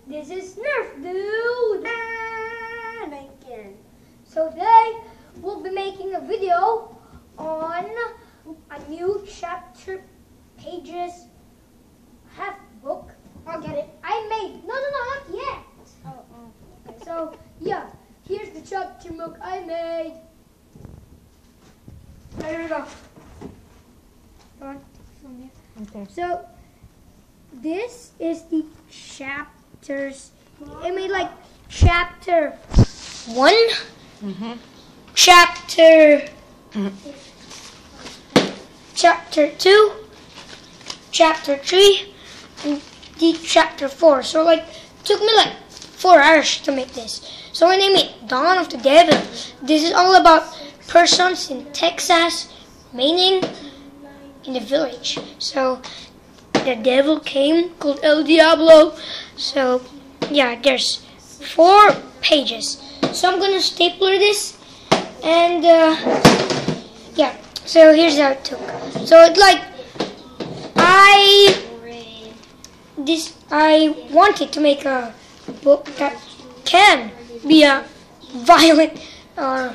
This is Nerf Dude and Lincoln. So today we'll be making a video on a new chapter pages half book. I'll get it. I made not yet. Okay, so yeah, here's the chapter book I made. There we go. Okay. So this is the chapters. I made like chapter 1, chapter chapter 2, chapter 3, and the chapter 4. So like took me like 4 hours to make this. So I named it Dawn of the Devil. This is all about persons in Texas, meaning in the village. So the devil came called El Diablo. So yeah, there's 4 pages. So I'm gonna stapler this, and yeah. So here's how it took. So it's like I wanted to make a book that can be a violent or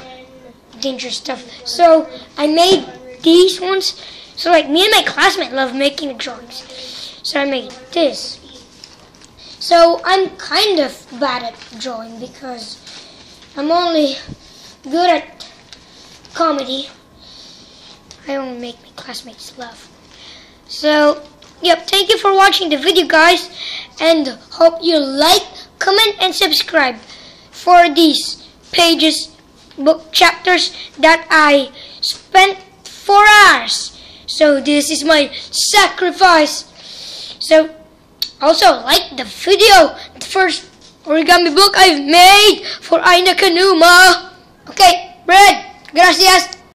dangerous stuff. So I made these ones. So like me and my classmate love making the drawings. So I made this. So I'm kind of bad at drawing because I'm only good at comedy. I only make my classmates laugh. So yep, thank you for watching the video, guys, and hope you like, comment, and subscribe for these pages, book chapters that I spent 4 hours. So this is my sacrifice. So also like the video, the first origami book I've made for Aina Kanuma. Okay, Brad, gracias.